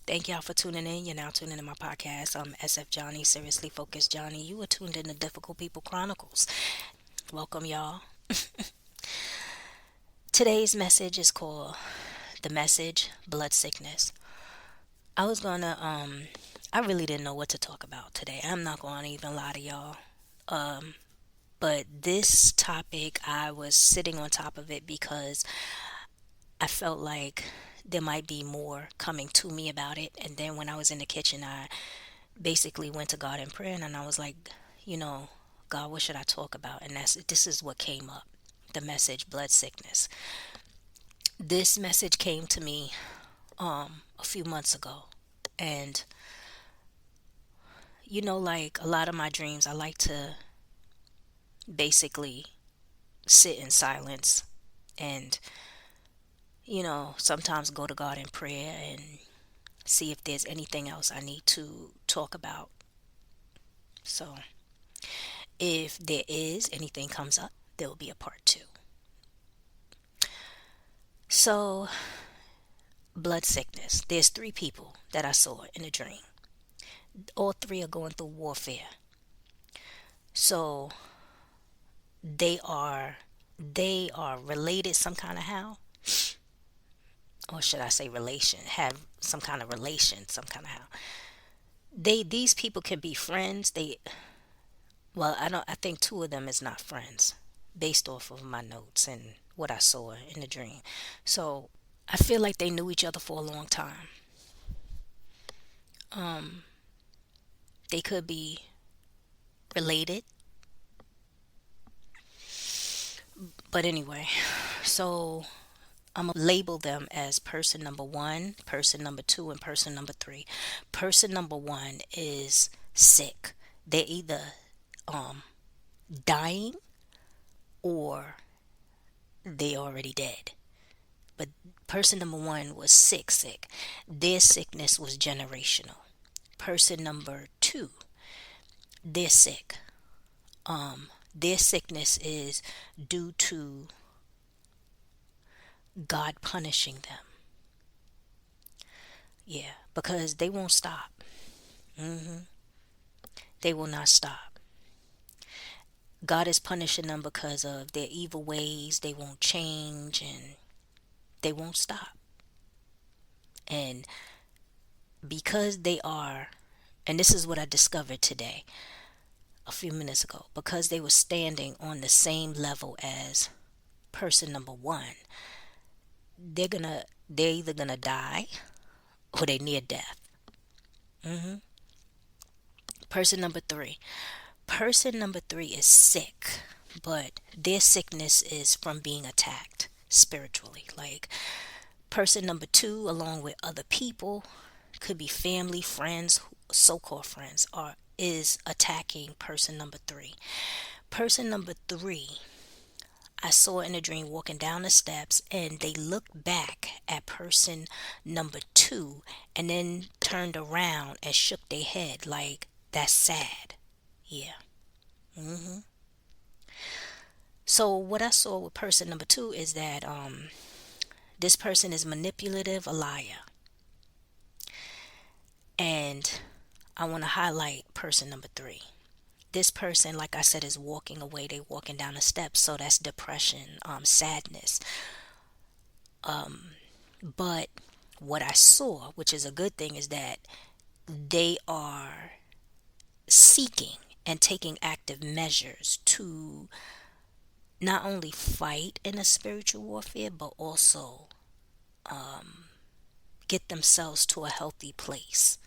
Thank y'all for tuning in. You're now tuning in my podcast. I'm SF Johnny, Seriously Focused Johnny. You are tuned in to Difficult People Chronicles. Welcome, y'all. Today's message is called The Message Blood Sickness. I was gonna, I really didn't know what to talk about today. I'm not gonna even lie to y'all. But this topic, I was sitting on top of it because I felt like there might be more coming to me about it. And then when I was in the kitchen, I basically went to God in prayer and I was like, you know, God, what should I talk about? And this is what came up. The message blood sickness. This message came to me a few months ago. And like a lot of my dreams, I like to basically sit in silence and sometimes go to God in prayer and see if there's anything else I need to talk about. So, if there is anything comes up, there will be a part 2. So, blood sickness. There's 3 people that I saw in a dream. All 3 are going through warfare. So, they are related some kind of how, or should I say relation, have some kind of relation some kind of how. These people can be friends. I think 2 of them is not friends based off of my notes and what I saw in the dream. So, I feel like they knew each other for a long time. They could be related. But anyway, so I'm gonna label them as person number 1, person number 2, and person number 3. Person number 1 is sick. They're either um dying or they already dead. But person number 1 was sick. Their sickness was generational. Person number 2, they're sick. Their sickness is due to God punishing them. Yeah, because they won't stop. They will not stop. God is punishing them because of their evil ways. They won't change and they won't stop. And because they are, and this is what I discovered today, a few minutes ago, because they were standing on the same level as person number 1, they're either gonna die or they near death. Person number 3. Person number 3 is sick, but their sickness is from being attacked spiritually. Like person number 2, along with other people, could be family, friends, so-called friends, are is attacking person number 3. Person number 3, I saw in a dream walking down the steps and they looked back at person number 2 and then turned around and shook their head like that's sad. Yeah. So what I saw with person number 2 is that this person is manipulative, a liar. And I want to highlight person number 3. This person, like I said, is walking away. They walking down the steps, so that's depression, sadness. But what I saw, which is a good thing, is that they are seeking and taking active measures to not only fight in a spiritual warfare, but also get themselves to a healthy place.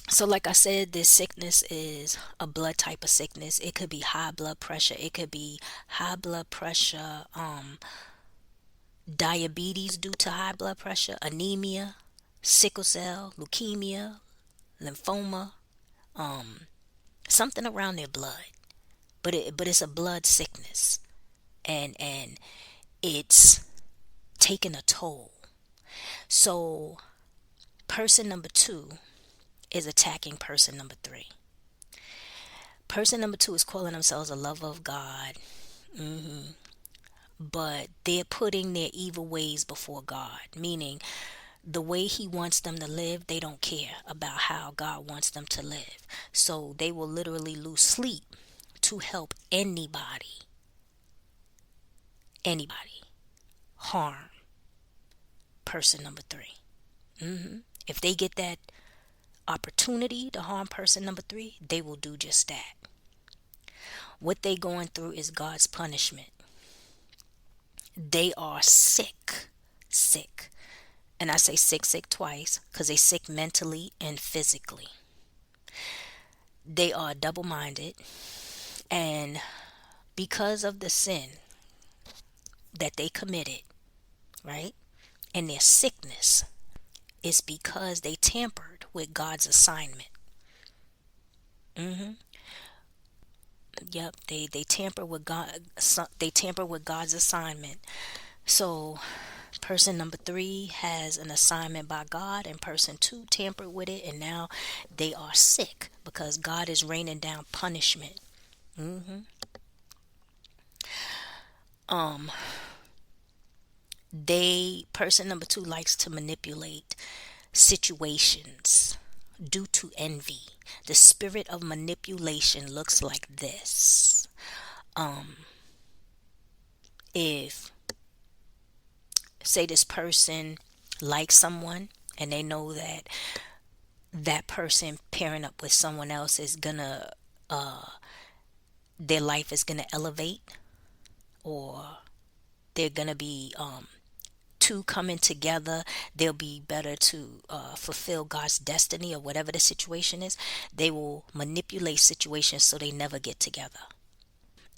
So, like I said, this sickness is a blood type of sickness. It could be high blood pressure. It could be high blood pressure, diabetes due to high blood pressure, anemia, sickle cell, leukemia, lymphoma, something around their blood. But it's a blood sickness, and it's taking a toll. So, person number 2 is attacking person number 3. Person number 2 is calling themselves a lover of God, but they're putting their evil ways before God, meaning the way he wants them to live, they don't care about how God wants them to live. So they will literally lose sleep to help anybody harm person number three. If they get that opportunity to harm person number three, they will do just that. What they going through is God's punishment. They are sick, sick. And I say sick, sick twice because they sick mentally and physically. They are double minded, and because of the sin that they committed, right? And their sickness is because they tampered with God's assignment. Yep, they tamper with God. They tamper with God's assignment. So, person number three has an assignment by God, and person two tampered with it, and now they are sick because God is raining down punishment. Um, they person number two likes to manipulate situations due to envy. The spirit of manipulation looks like this. If say this person likes someone and they know that that person pairing up with someone else is gonna their life is gonna elevate, or they're gonna be two coming together, they'll be better to fulfill God's destiny or whatever the situation is. They will manipulate situations so they never get together.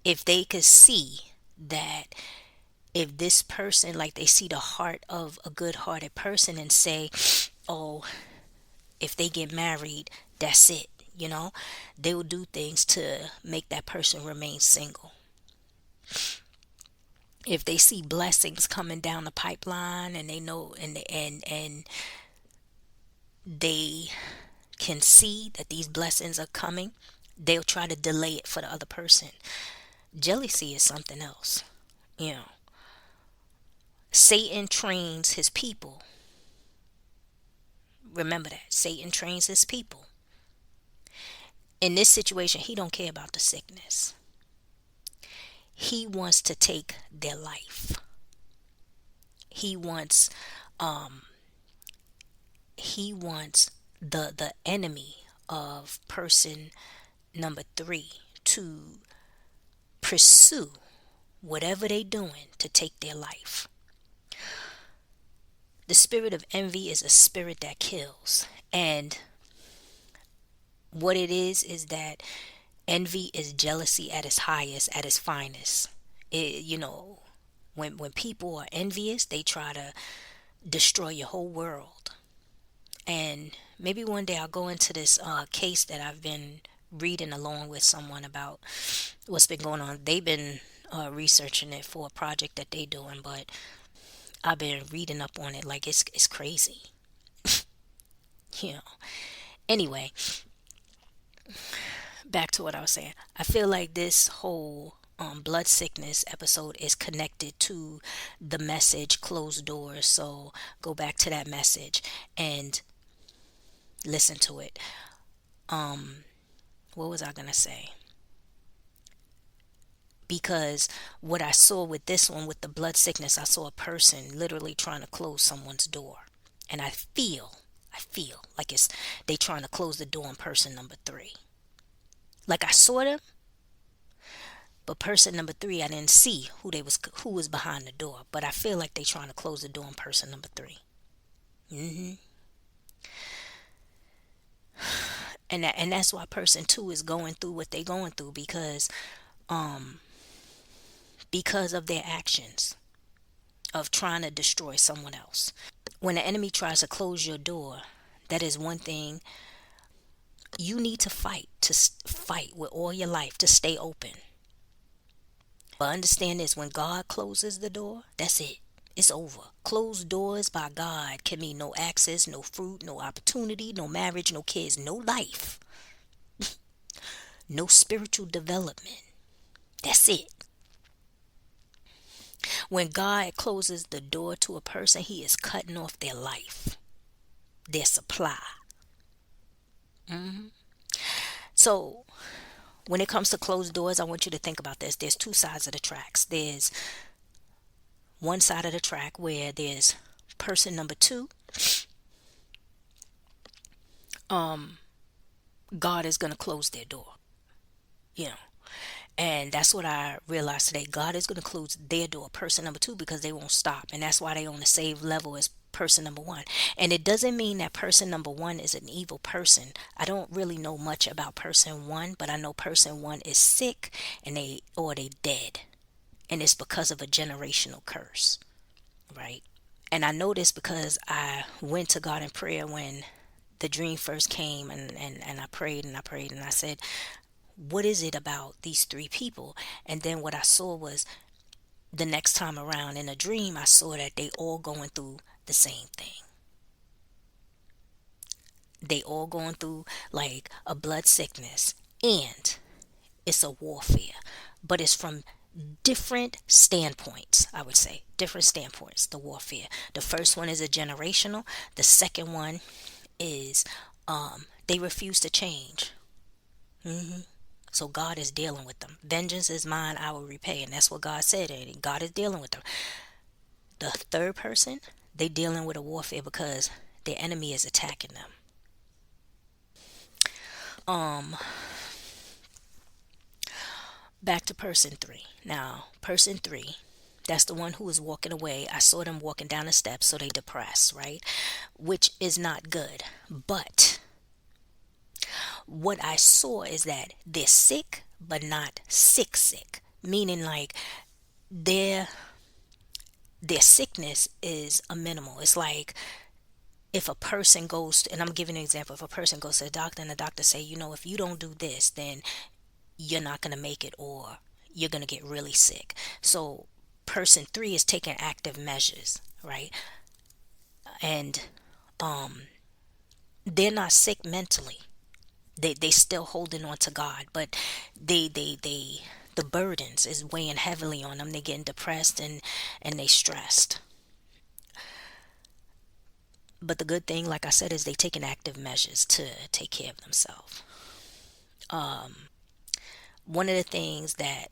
If they could see that, if this person, like they see the heart of a good hearted person and say, oh, if they get married, that's it, they will do things to make that person remain single. If they see blessings coming down the pipeline and they know and they can see that these blessings are coming, they'll try to delay it for the other person. Jealousy is something else. You know, Satan trains his people. Remember that. Satan trains his people. In this situation, he don't care about the sickness. He wants to take their life. He wants the enemy of person number three to pursue whatever they doing to take their life. The spirit of envy is a spirit that kills. And what it is that envy is jealousy at its highest, at its finest. When people are envious, they try to destroy your whole world. And maybe one day I'll go into this case that I've been reading along with someone about what's been going on. They've been researching it for a project that they doing, but I've been reading up on it like it's crazy. you know. Anyway, back to what I was saying. I feel like this whole blood sickness episode is connected to the message closed doors. So go back to that message and listen to it. What was I gonna say? Because what I saw with this one, with the blood sickness, I saw a person literally trying to close someone's door, and I feel like it's they trying to close the door on person number three. Like I saw them, but person number three, I didn't see who was behind the door. But I feel like they trying to close the door on person number three. hmm and that's why person two is going through what they going through, because of their actions of trying to destroy someone else. When the enemy tries to close your door, that is one thing you need to fight, fight with all your life to stay open. But understand this, when God closes the door, that's it. It's over. Closed doors by God can mean no access, no fruit, no opportunity, no marriage, no kids, no life, no spiritual development. That's it. When God closes the door to a person, he is cutting off their life. their supply. Hmm. So when it comes to closed doors, I want you to think about this. There's two sides of the tracks. There's one side of the track where there's person number two. God is going to close their door, you know. And that's what I realized today. God is going to close their door, person number two, because they won't stop. And that's why they on the same level as person number one. And it doesn't mean that person number one is an evil person. I don't really know much about person one, but I know person one is sick and they dead. And it's because of a generational curse, right? And I know this because I went to God in prayer when the dream first came, and I prayed and I prayed and I said, what is it about these three people? And then what I saw was, the next time around in a dream, I saw that they all going through the same thing. They all going through like a blood sickness, and it's a warfare, but it's from different standpoints. I would say different standpoints, the warfare. The first one is a generational. The second one is they refuse to change. Hmm. So God is dealing with them. Vengeance is mine, I will repay. And that's what God said. And God is dealing with them. The third person, they dealing with a warfare because their enemy is attacking them. Um, Back to person three. Now, person three, that's the one who was walking away. I saw them walking down the steps, so they depressed, right? Which is not good. But what I saw is that they're sick, but not sick sick. Meaning like their their sickness is a minimal. It's like if a person goes to, and I'm giving an example, if a person goes to the doctor and the doctor say, if you don't do this, then you're not going to make it, or you're going to get really sick. So person three is taking active measures, right? And they're not sick mentally. They still holding on to God, but they the burdens is weighing heavily on them. They getting depressed and they stressed. But the good thing, like I said, is they taking active measures to take care of themselves. One of the things that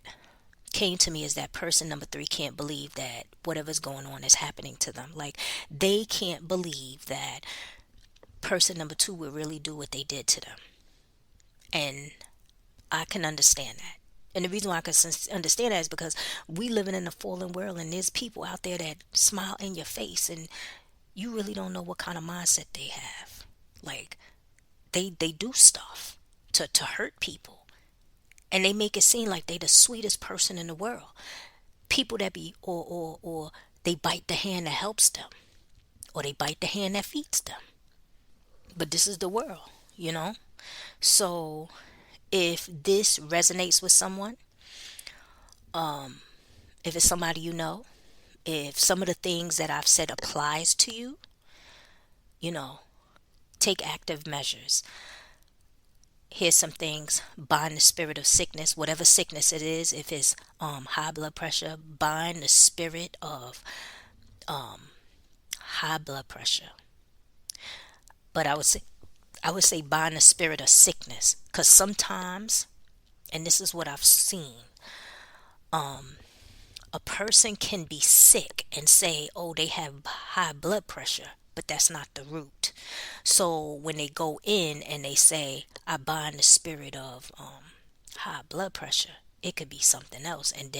came to me is that person number three can't believe that whatever's going on is happening to them. Like they can't believe that person number two would really do what they did to them. And I can understand that. And the reason why I can understand that is because we living in a fallen world, and there's people out there that smile in your face, and you really don't know what kind of mindset they have. Like they do stuff to hurt people, and they make it seem like they the sweetest person in the world. People that be or they bite the hand that helps them, or they bite the hand that feeds them. But this is the world, you know. So if this resonates with someone, if it's somebody you know, if some of the things that I've said applies to you, you know, take active measures. Here's some things: bind the spirit of sickness, whatever sickness it is. If it's high blood pressure, bind the spirit of high blood pressure. But I would say bind the spirit of sickness, because sometimes, and this is what I've seen, a person can be sick and say, oh, they have high blood pressure, but that's not the root. So when they go in and they say, I bind the spirit of high blood pressure, it could be something else. And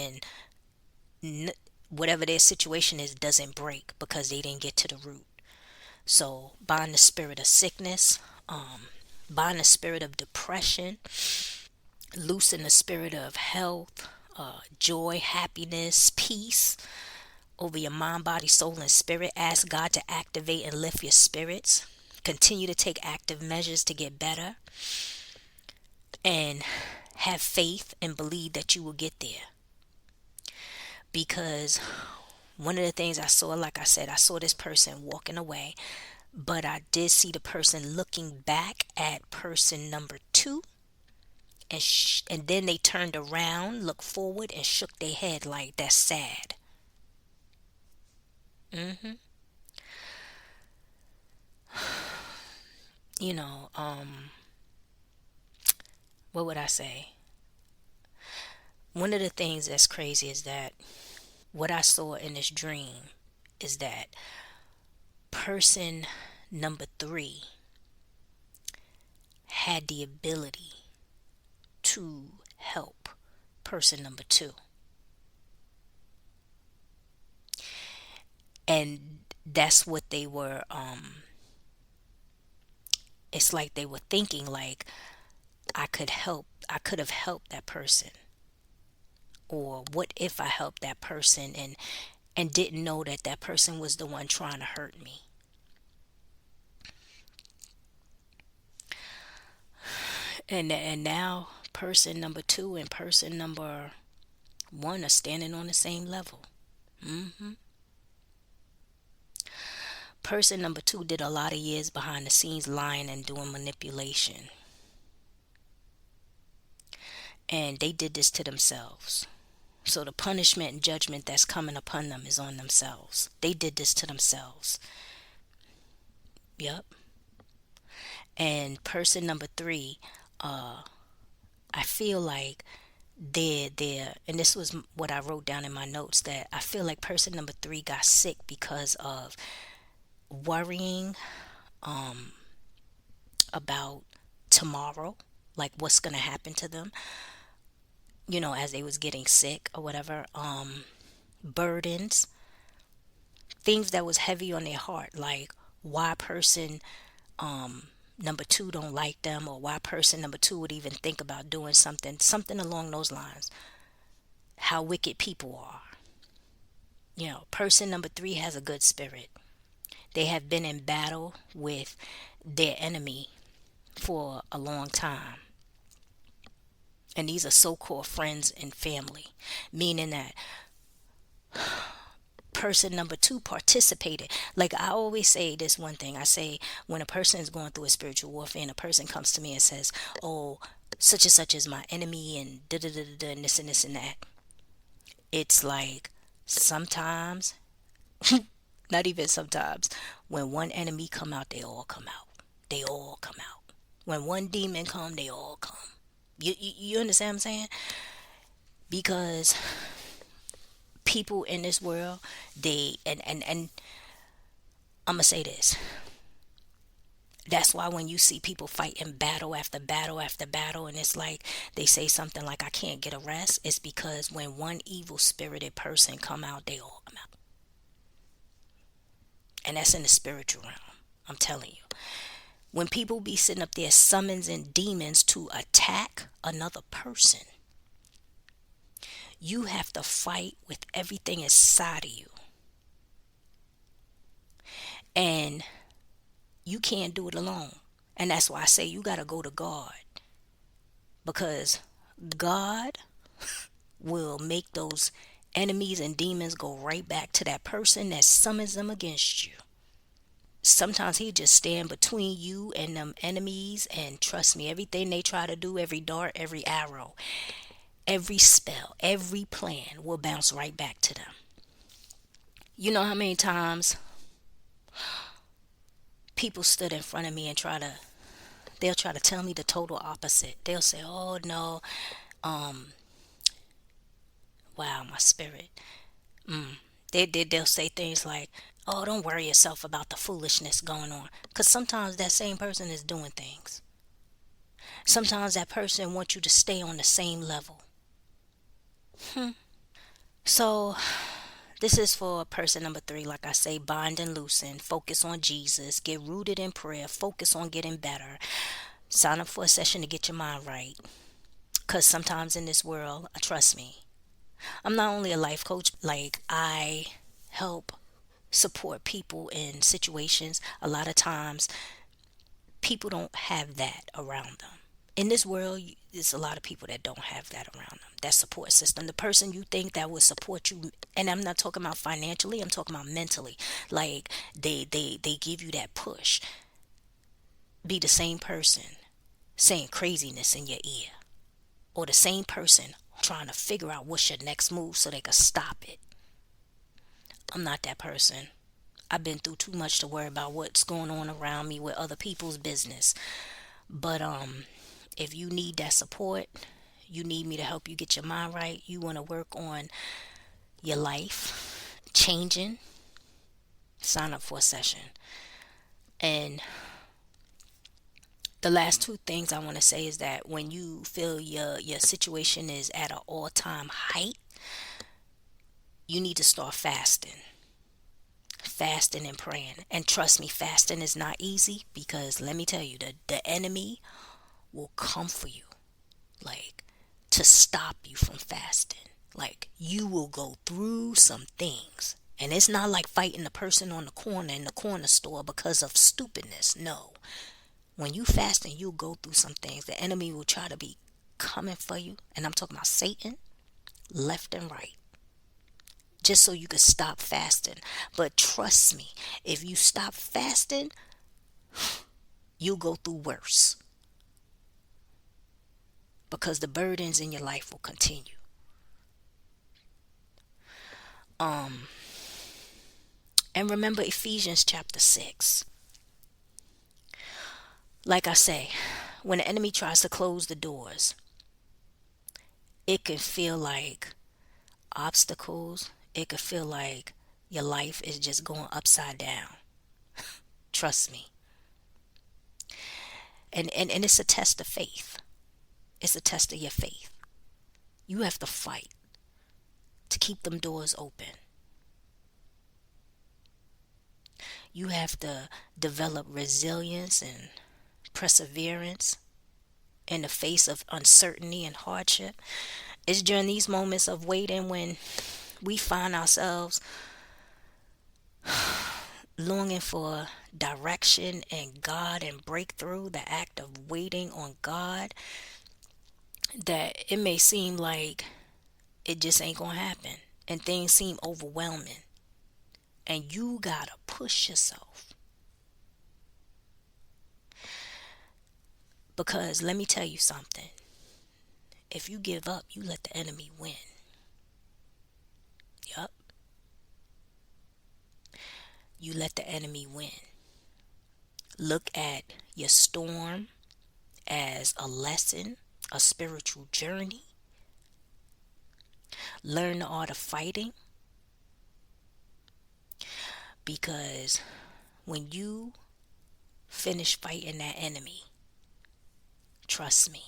then whatever their situation is doesn't break because they didn't get to the root. So bind the spirit of sickness, bind the spirit of depression, loosen the spirit of health, joy, happiness, peace over your mind, body, soul, and spirit. Ask God to activate and lift your spirits. Continue to take active measures to get better, and have faith and believe that you will get there. Because one of the things I saw, like I said, I saw this person walking away, but I did see the person looking back at person number two, and then they turned around, looked forward, and shook their head like that's sad. Hmm. you know, what would I say? One of the things that's crazy is that what I saw in this dream is that person number three had the ability to help person number two. And that's what they were, it's like they were thinking like I could have helped that person, or what if I helped that person and didn't know that that person was the one trying to hurt me. And now person number two and person number one are standing on the same level. hmm Person number two did a lot of years behind the scenes lying and doing manipulation, and they did this to themselves. So the punishment and judgment that's coming upon them is on themselves. They did this to themselves. Yep. And person number three, I feel like they're, and this was what I wrote down in my notes, that I feel like person number three got sick because of worrying about tomorrow, like what's gonna happen to them, as they was getting sick or whatever. Burdens, things that was heavy on their heart, like why person number two don't like them, or why person number two would even think about doing something along those lines. How wicked people are. Person number three has a good spirit. They have been in battle with their enemy for a long time. And these are so called friends and family, meaning that person number two participated. Like I always say this one thing, I say, when a person is going through a spiritual warfare and a person comes to me and says, oh, such and such is my enemy and da da da da and this and that, it's like sometimes, not even sometimes, when one enemy come out, they all come out. They all come out. When one demon come, they all come. You understand what I'm saying? Because people in this world, they and I'm gonna say this. That's why when you see people fighting battle after battle after battle, and it's like they say something like, I can't get a rest, it's because when one evil spirited person come out, they all come out. And that's in the spiritual realm. I'm telling you. When people be sitting up there summoning demons to attack another person, you have to fight with everything inside of you. And you can't do it alone. And that's why I say you got to go to God. Because God will make those enemies and demons go right back to that person that summons them against you. Sometimes he just stand between you and them enemies, and trust me, everything they try to do, every dart, every arrow, every spell, every plan will bounce right back to them. You know how many times people stood in front of me and they'll try to tell me the total opposite. They'll say, oh no, um wow, my spirit. They'll say things like, oh, don't worry yourself about the foolishness going on, because sometimes that same person is doing things. Sometimes that person wants you to stay on the same level. So this is for person number three. Like I say, bind and loosen, focus on Jesus, get rooted in prayer, focus on getting better, sign up for a session to get your mind right. Because sometimes in this world, trust me, I'm not only a life coach, like I help support people in situations. A lot of times people don't have that around them. In this world, there's a lot of people that don't have that around them, that support system. The person you think that will support you, and I'm not talking about financially, I'm talking about mentally. Like they give you that push. Be the same person saying craziness in your ear, or the same person trying to figure out what's your next move so they can stop it. I'm not that person. I've been through too much to worry about what's going on around me with other people's business. But if you need that support, you need me to help you get your mind right, you want to work on your life changing, sign up for a session. And the last two things I want to say is that when you feel your situation is at an all-time height, you need to start fasting and praying. And trust me, fasting is not easy, because let me tell you, the enemy will come for you, like, to stop you from fasting. Like, you will go through some things. And it's not like fighting the person on the corner in the corner store because of stupidness. No. When you fasting, you'll go through some things. The enemy will try to be coming for you. And I'm talking about Satan, left and right, just so you can stop fasting. But trust me, if you stop fasting, you'll go through worse, because the burdens in your life will continue. And remember Ephesians chapter 6. Like I say, when the enemy tries to close the doors, it can feel like obstacles. It could feel like your life is just going upside down. Trust me. And it's a test of faith. It's a test of your faith. You have to fight to keep them doors open. You have to develop resilience and perseverance in the face of uncertainty and hardship. It's during these moments of waiting when we find ourselves longing for direction and God and breakthrough, the act of waiting on God, that it may seem like it just ain't gonna happen and things seem overwhelming, and you gotta push yourself. Because let me tell you something, if you give up, you let the enemy win. Yup. You let the enemy win. Look at your storm as a lesson, a spiritual journey. Learn the art of fighting, because when you finish fighting that enemy, trust me,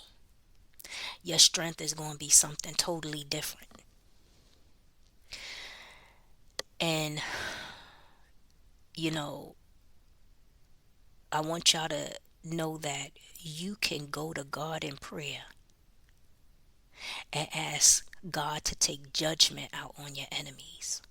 your strength is going to be something totally different. And, you know, I want y'all to know that you can go to God in prayer and ask God to take judgment out on your enemies.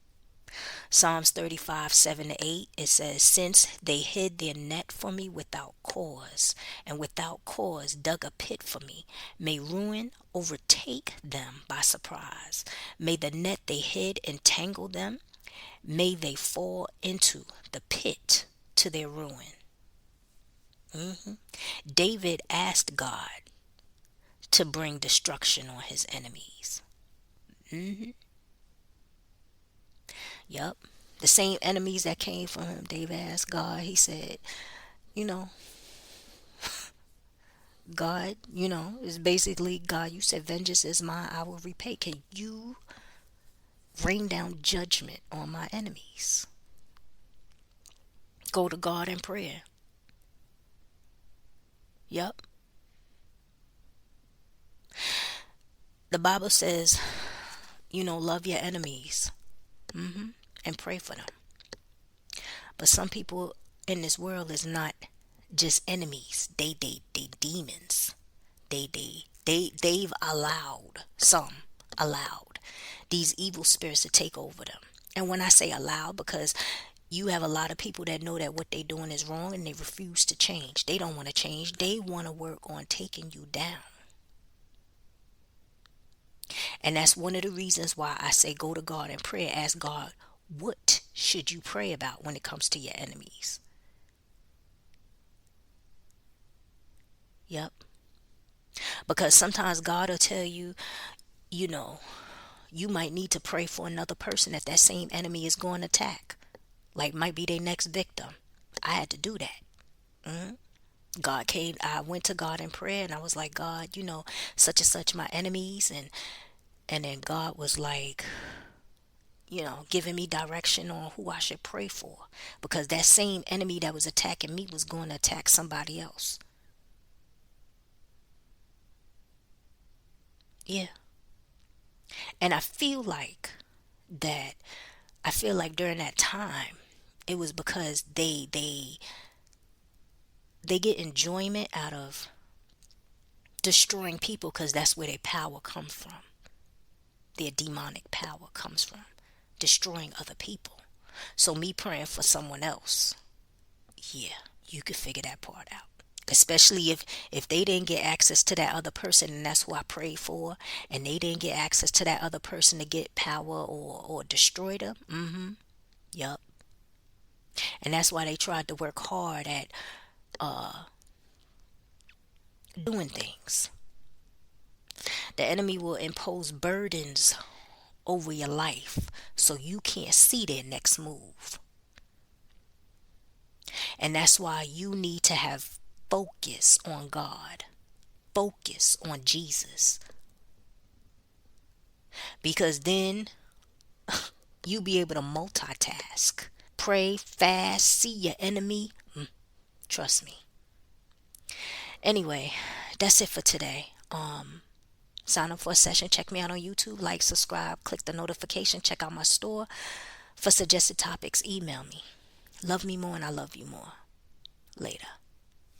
Psalms 35:7-8, it says, "Since they hid their net for me without cause, and without cause dug a pit for me, may ruin overtake them by surprise. May the net they hid entangle them. May they fall into the pit to their ruin." David asked God to bring destruction on his enemies. Yep. The same enemies that came from him, David asked God, he said, you know, God, is basically, God, you said, "Vengeance is mine, I will repay." Can you rain down judgment on my enemies? Go to God in prayer. Yep. The Bible says, love your enemies, and pray for them. But some people in this world is not just enemies. They demons. They've allowed these evil spirits to take over them. And when I say allowed, because you have a lot of people that know that what they're doing is wrong and they refuse to change. They don't want to change. They want to work on taking you down. And that's one of the reasons why I say go to God in prayer. Ask God, what should you pray about when it comes to your enemies? Yep. Because sometimes God will tell you, you know, you might need to pray for another person that same enemy is going to attack. like might be their next victim. I had to do that. God came, I went to God in prayer and I was like, God, such and such my enemies, and then God was like, giving me direction on who I should pray for, because that same enemy that was attacking me was going to attack somebody else. Yeah. And that I feel like during that time it was because they get enjoyment out of destroying people, because that's where their power comes from. Their demonic power comes from destroying other people. So me praying for someone else, yeah, you could figure that part out. Especially if they didn't get access to that other person, and that's who I prayed for, and they didn't get access to that other person to get power or destroy them. Yup. And that's why they tried to work hard at doing things. The enemy will impose burdens over your life so you can't see their next move. And that's why you need to have focus on God, focus on Jesus, because then you be able to multitask. Pray, fast, see your enemy. Trust me. Anyway, that's it for today. Sign up for a session. Check me out on YouTube. Like, subscribe, click the notification. Check out my store. For suggested topics, email me. Love me more and I love you more. Later.